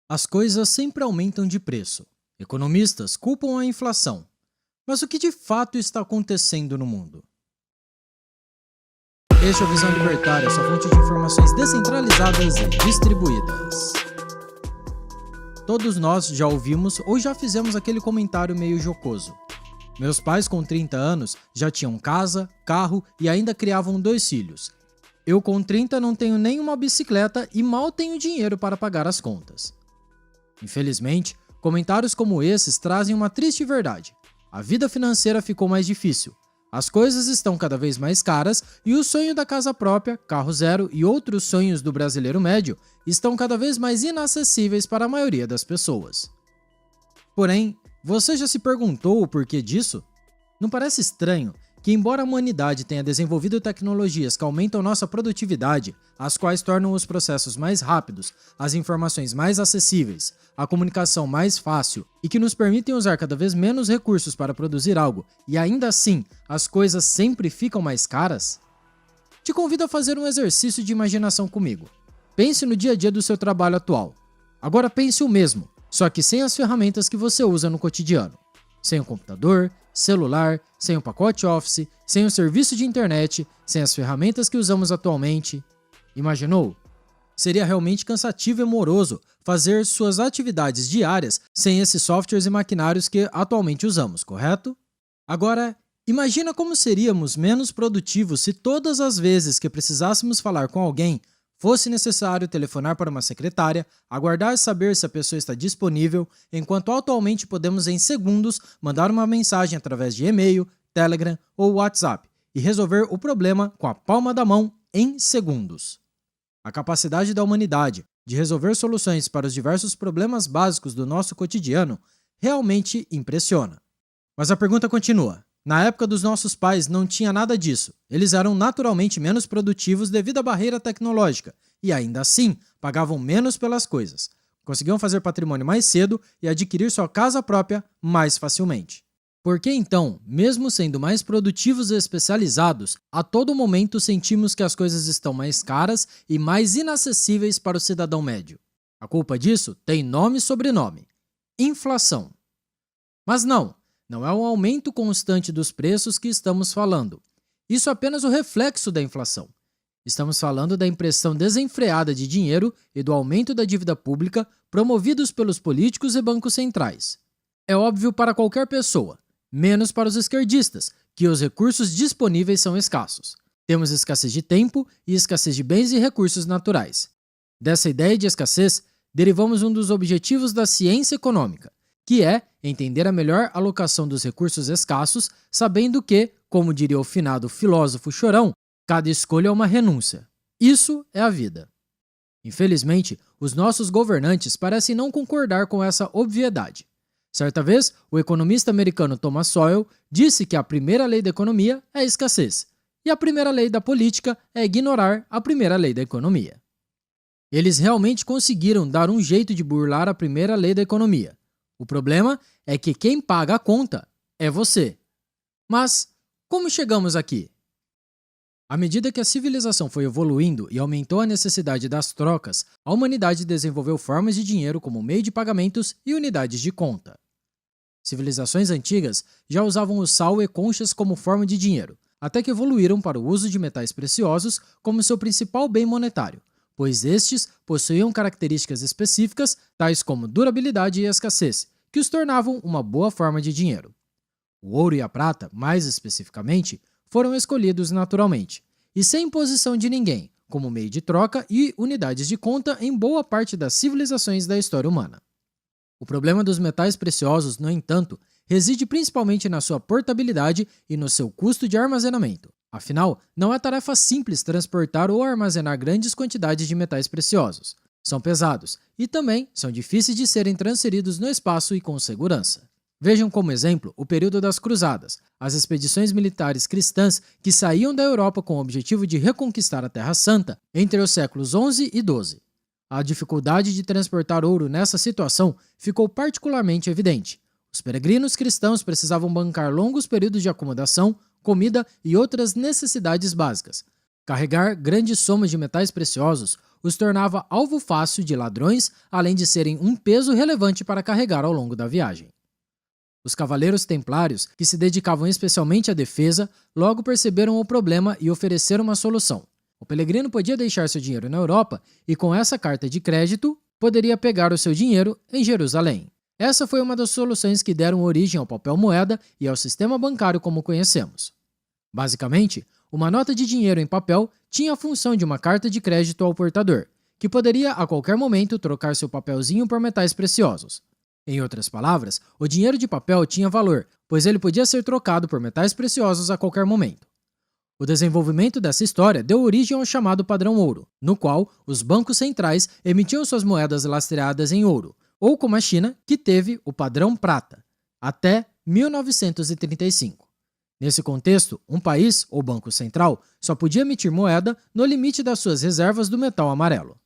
As coisas sempre aumentam de preço. Economistas culpam a inflação. Mas o que de fato está acontecendo no mundo? Este é o Visão Libertária, sua fonte de informações descentralizadas e distribuídas. Todos nós já ouvimos ou já fizemos aquele comentário meio jocoso. Meus pais com 30 anos já tinham casa, carro e ainda criavam 2 filhos. Eu com 30 não tenho nenhuma bicicleta e mal tenho dinheiro para pagar as contas. Infelizmente, comentários como esses trazem uma triste verdade. A vida financeira ficou mais difícil. As coisas estão cada vez mais caras e o sonho da casa própria, carro zero e outros sonhos do brasileiro médio estão cada vez mais inacessíveis para a maioria das pessoas. Porém, você já se perguntou o porquê disso? Não parece estranho que, embora a humanidade tenha desenvolvido tecnologias que aumentam nossa produtividade, as quais tornam os processos mais rápidos, as informações mais acessíveis, a comunicação mais fácil e que nos permitem usar cada vez menos recursos para produzir algo, e ainda assim as coisas sempre ficam mais caras? Te convido a fazer um exercício de imaginação comigo. Pense no dia a dia do seu trabalho atual. Agora pense o mesmo, só que sem as ferramentas que você usa no cotidiano. Sem o computador, celular, sem o pacote Office, sem o serviço de internet, sem as ferramentas que usamos atualmente. Imaginou? Seria realmente cansativo e moroso fazer suas atividades diárias sem esses softwares e maquinários que atualmente usamos, correto? Agora, imagina como seríamos menos produtivos se todas as vezes que precisássemos falar com alguém fosse necessário telefonar para uma secretária, aguardar e saber se a pessoa está disponível, enquanto atualmente podemos em segundos mandar uma mensagem através de e-mail, Telegram ou WhatsApp e resolver o problema com a palma da mão em segundos. A capacidade da humanidade de resolver soluções para os diversos problemas básicos do nosso cotidiano realmente impressiona. Mas a pergunta continua. Na época dos nossos pais não tinha nada disso. Eles eram naturalmente menos produtivos devido à barreira tecnológica e ainda assim pagavam menos pelas coisas. Conseguiam fazer patrimônio mais cedo e adquirir sua casa própria mais facilmente. Por que então, mesmo sendo mais produtivos e especializados, a todo momento sentimos que as coisas estão mais caras e mais inacessíveis para o cidadão médio? A culpa disso tem nome e sobrenome: inflação. Mas não é o aumento constante dos preços que estamos falando. Isso é apenas o reflexo da inflação. Estamos falando da impressão desenfreada de dinheiro e do aumento da dívida pública promovidos pelos políticos e bancos centrais. É óbvio para qualquer pessoa, menos para os esquerdistas, que os recursos disponíveis são escassos. Temos escassez de tempo e escassez de bens e recursos naturais. Dessa ideia de escassez, derivamos um dos objetivos da ciência econômica, que é entender a melhor alocação dos recursos escassos, sabendo que, como diria o finado filósofo Chorão, cada escolha é uma renúncia. Isso é a vida. Infelizmente, os nossos governantes parecem não concordar com essa obviedade. Certa vez, o economista americano Thomas Sowell disse que a primeira lei da economia é a escassez, e a primeira lei da política é ignorar a primeira lei da economia. Eles realmente conseguiram dar um jeito de burlar a primeira lei da economia. O problema é que quem paga a conta é você. Mas como chegamos aqui? À medida que a civilização foi evoluindo e aumentou a necessidade das trocas, a humanidade desenvolveu formas de dinheiro como meio de pagamentos e unidades de conta. Civilizações antigas já usavam o sal e conchas como forma de dinheiro, até que evoluíram para o uso de metais preciosos como seu principal bem monetário, pois estes possuíam características específicas, tais como durabilidade e escassez, que os tornavam uma boa forma de dinheiro. O ouro e a prata, mais especificamente, foram escolhidos naturalmente, e sem imposição de ninguém, como meio de troca e unidades de conta em boa parte das civilizações da história humana. O problema dos metais preciosos, no entanto, reside principalmente na sua portabilidade e no seu custo de armazenamento. Afinal, não é tarefa simples transportar ou armazenar grandes quantidades de metais preciosos. São pesados e também são difíceis de serem transferidos no espaço e com segurança. Vejam como exemplo o período das Cruzadas, as expedições militares cristãs que saíam da Europa com o objetivo de reconquistar a Terra Santa entre os séculos XI e XII. A dificuldade de transportar ouro nessa situação ficou particularmente evidente. Os peregrinos cristãos precisavam bancar longos períodos de acomodação, comida e outras necessidades básicas. Carregar grandes somas de metais preciosos os tornava alvo fácil de ladrões, além de serem um peso relevante para carregar ao longo da viagem. Os cavaleiros templários, que se dedicavam especialmente à defesa, logo perceberam o problema e ofereceram uma solução. O peregrino podia deixar seu dinheiro na Europa e, com essa carta de crédito, poderia pegar o seu dinheiro em Jerusalém. Essa foi uma das soluções que deram origem ao papel moeda e ao sistema bancário como conhecemos. Basicamente, uma nota de dinheiro em papel tinha a função de uma carta de crédito ao portador, que poderia a qualquer momento trocar seu papelzinho por metais preciosos. Em outras palavras, o dinheiro de papel tinha valor, pois ele podia ser trocado por metais preciosos a qualquer momento. O desenvolvimento dessa história deu origem ao chamado padrão ouro, no qual os bancos centrais emitiam suas moedas lastreadas em ouro, ou como a China, que teve o padrão prata, até 1935. Nesse contexto, um país, ou banco central, só podia emitir moeda no limite das suas reservas do metal amarelo.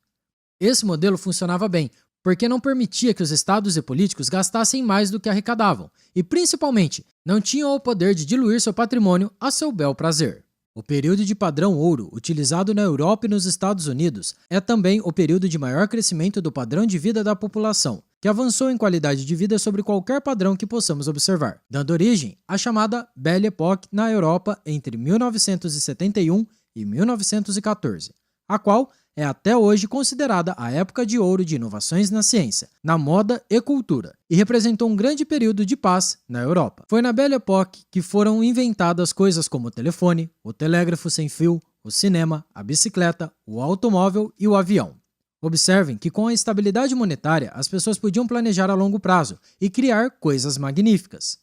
Esse modelo funcionava bem, porque não permitia que os estados e políticos gastassem mais do que arrecadavam, e principalmente, não tinham o poder de diluir seu patrimônio a seu bel prazer. O período de padrão ouro, utilizado na Europa e nos Estados Unidos, é também o período de maior crescimento do padrão de vida da população, que avançou em qualidade de vida sobre qualquer padrão que possamos observar, dando origem à chamada Belle Époque na Europa entre 1971 e 1914, a qual é até hoje considerada a época de ouro de inovações na ciência, na moda e cultura, e representou um grande período de paz na Europa. Foi na Belle Époque que foram inventadas coisas como o telefone, o telégrafo sem fio, o cinema, a bicicleta, o automóvel e o avião. Observem que com a estabilidade monetária, as pessoas podiam planejar a longo prazo e criar coisas magníficas.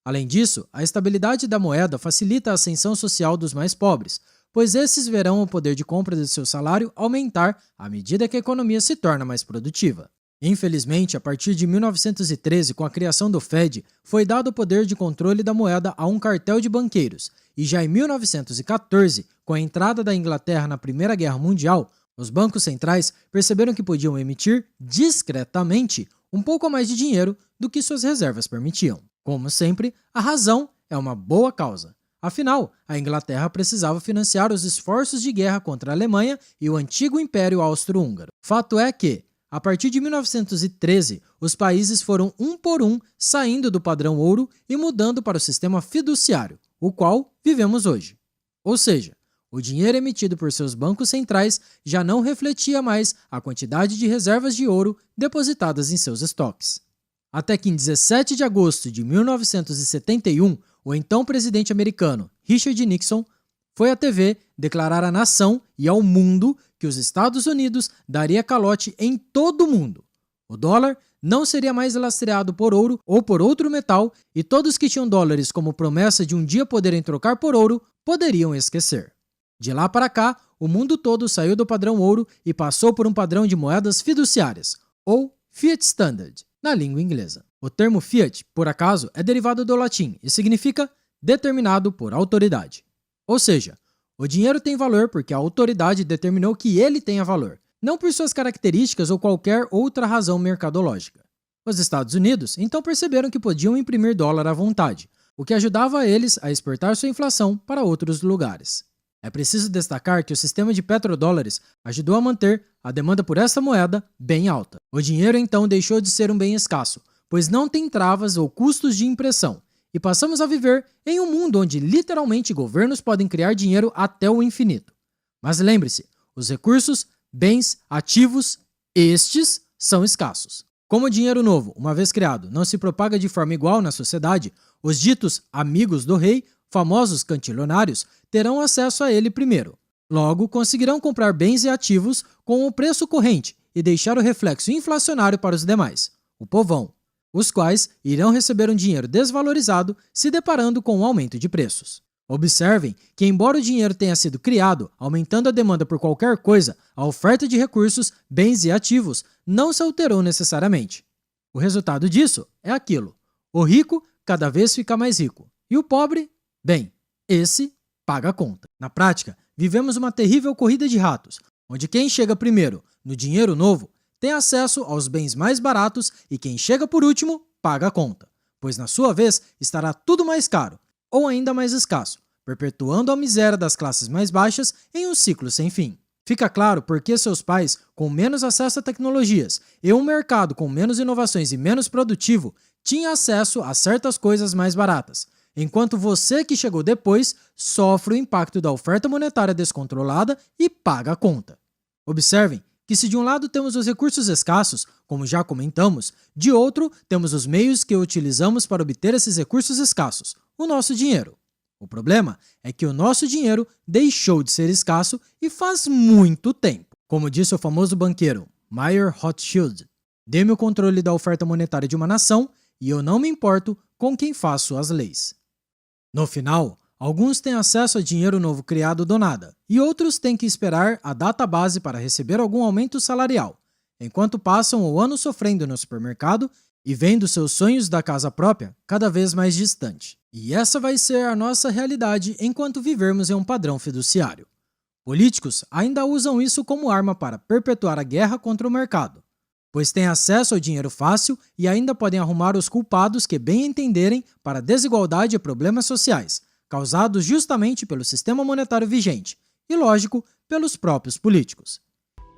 Além disso, a estabilidade da moeda facilita a ascensão social dos mais pobres, pois esses verão o poder de compra de seu salário aumentar à medida que a economia se torna mais produtiva. Infelizmente, a partir de 1913, com a criação do Fed, foi dado o poder de controle da moeda a um cartel de banqueiros, e já em 1914, com a entrada da Inglaterra na Primeira Guerra Mundial, os bancos centrais perceberam que podiam emitir discretamente um pouco a mais de dinheiro do que suas reservas permitiam. Como sempre, a razão é uma boa causa. Afinal, a Inglaterra precisava financiar os esforços de guerra contra a Alemanha e o antigo Império Austro-Húngaro. Fato é que, a partir de 1913, os países foram um por um saindo do padrão ouro e mudando para o sistema fiduciário, o qual vivemos hoje. Ou seja, o dinheiro emitido por seus bancos centrais já não refletia mais a quantidade de reservas de ouro depositadas em seus estoques. Até que em 17 de agosto de 1971, o então presidente americano Richard Nixon foi à TV declarar à nação e ao mundo que os Estados Unidos daria calote em todo o mundo. O dólar não seria mais lastreado por ouro ou por outro metal e todos que tinham dólares como promessa de um dia poderem trocar por ouro poderiam esquecer. De lá para cá, o mundo todo saiu do padrão ouro e passou por um padrão de moedas fiduciárias, ou Fiat Standard, na língua inglesa. O termo fiat, por acaso, é derivado do latim e significa determinado por autoridade. Ou seja, o dinheiro tem valor porque a autoridade determinou que ele tenha valor, não por suas características ou qualquer outra razão mercadológica. Os Estados Unidos então perceberam que podiam imprimir dólar à vontade, o que ajudava eles a exportar sua inflação para outros lugares. É preciso destacar que o sistema de petrodólares ajudou a manter a demanda por essa moeda bem alta. O dinheiro então deixou de ser um bem escasso, pois não tem travas ou custos de impressão, e passamos a viver em um mundo onde literalmente governos podem criar dinheiro até o infinito. Mas lembre-se, os recursos, bens, ativos, estes são escassos. Como o dinheiro novo, uma vez criado, não se propaga de forma igual na sociedade, os ditos amigos do rei, famosos cantilionários, terão acesso a ele primeiro. Logo, conseguirão comprar bens e ativos com o preço corrente e deixar o reflexo inflacionário para os demais, o povão, os quais irão receber um dinheiro desvalorizado se deparando com um aumento de preços. Observem que, embora o dinheiro tenha sido criado, aumentando a demanda por qualquer coisa, a oferta de recursos, bens e ativos não se alterou necessariamente. O resultado disso é aquilo: o rico cada vez fica mais rico, e o pobre, bem, esse paga a conta. Na prática, vivemos uma terrível corrida de ratos, onde quem chega primeiro no dinheiro novo tem acesso aos bens mais baratos e quem chega por último paga a conta, pois na sua vez estará tudo mais caro ou ainda mais escasso, perpetuando a miséria das classes mais baixas em um ciclo sem fim. Fica claro por que seus pais, com menos acesso a tecnologias e um mercado com menos inovações e menos produtivo, tinham acesso a certas coisas mais baratas, enquanto você que chegou depois sofre o impacto da oferta monetária descontrolada e paga a conta. Observem que se de um lado temos os recursos escassos, como já comentamos, de outro temos os meios que utilizamos para obter esses recursos escassos, o nosso dinheiro. O problema é que o nosso dinheiro deixou de ser escasso e faz muito tempo. Como disse o famoso banqueiro Mayer Rothschild, dê-me o controle da oferta monetária de uma nação e eu não me importo com quem faço as leis. No final, alguns têm acesso a dinheiro novo criado do nada e outros têm que esperar a data base para receber algum aumento salarial, enquanto passam o ano sofrendo no supermercado e vendo seus sonhos da casa própria cada vez mais distante. E essa vai ser a nossa realidade enquanto vivermos em um padrão fiduciário. Políticos ainda usam isso como arma para perpetuar a guerra contra o mercado, pois têm acesso ao dinheiro fácil e ainda podem arrumar os culpados que bem entenderem para a desigualdade e problemas sociais, causados justamente pelo sistema monetário vigente e, lógico, pelos próprios políticos.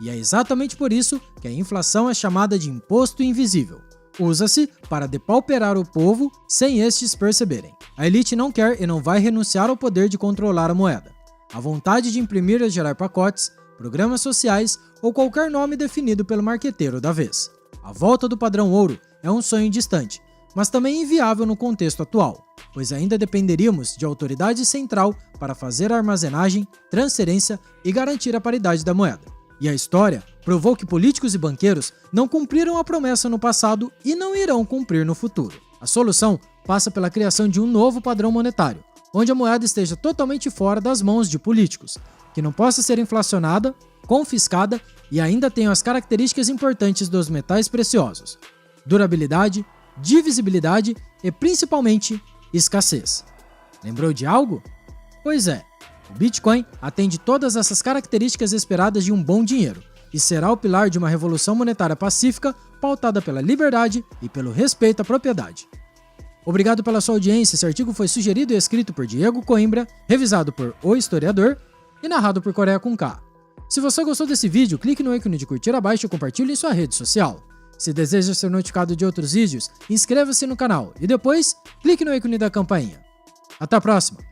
E é exatamente por isso que a inflação é chamada de imposto invisível. Usa-se para depauperar o povo sem estes perceberem. A elite não quer e não vai renunciar ao poder de controlar a moeda. A vontade de imprimir e gerar pacotes, programas sociais ou qualquer nome definido pelo marqueteiro da vez. A volta do padrão ouro é um sonho distante, mas também inviável no contexto atual, pois ainda dependeríamos de autoridade central para fazer a armazenagem, transferência e garantir a paridade da moeda. E a história provou que políticos e banqueiros não cumpriram a promessa no passado e não irão cumprir no futuro. A solução passa pela criação de um novo padrão monetário, onde a moeda esteja totalmente fora das mãos de políticos, que não possa ser inflacionada, confiscada e ainda tenha as características importantes dos metais preciosos: durabilidade, divisibilidade e, principalmente, escassez. Lembrou de algo? Pois é. O Bitcoin atende todas essas características esperadas de um bom dinheiro e será o pilar de uma revolução monetária pacífica pautada pela liberdade e pelo respeito à propriedade. Obrigado pela sua audiência. Esse artigo foi sugerido e escrito por Diego Coimbra, revisado por O Historiador e narrado por Coreia com K. Se você gostou desse vídeo, clique no ícone de curtir abaixo e compartilhe em sua rede social. Se deseja ser notificado de outros vídeos, inscreva-se no canal e depois clique no ícone da campainha. Até a próxima!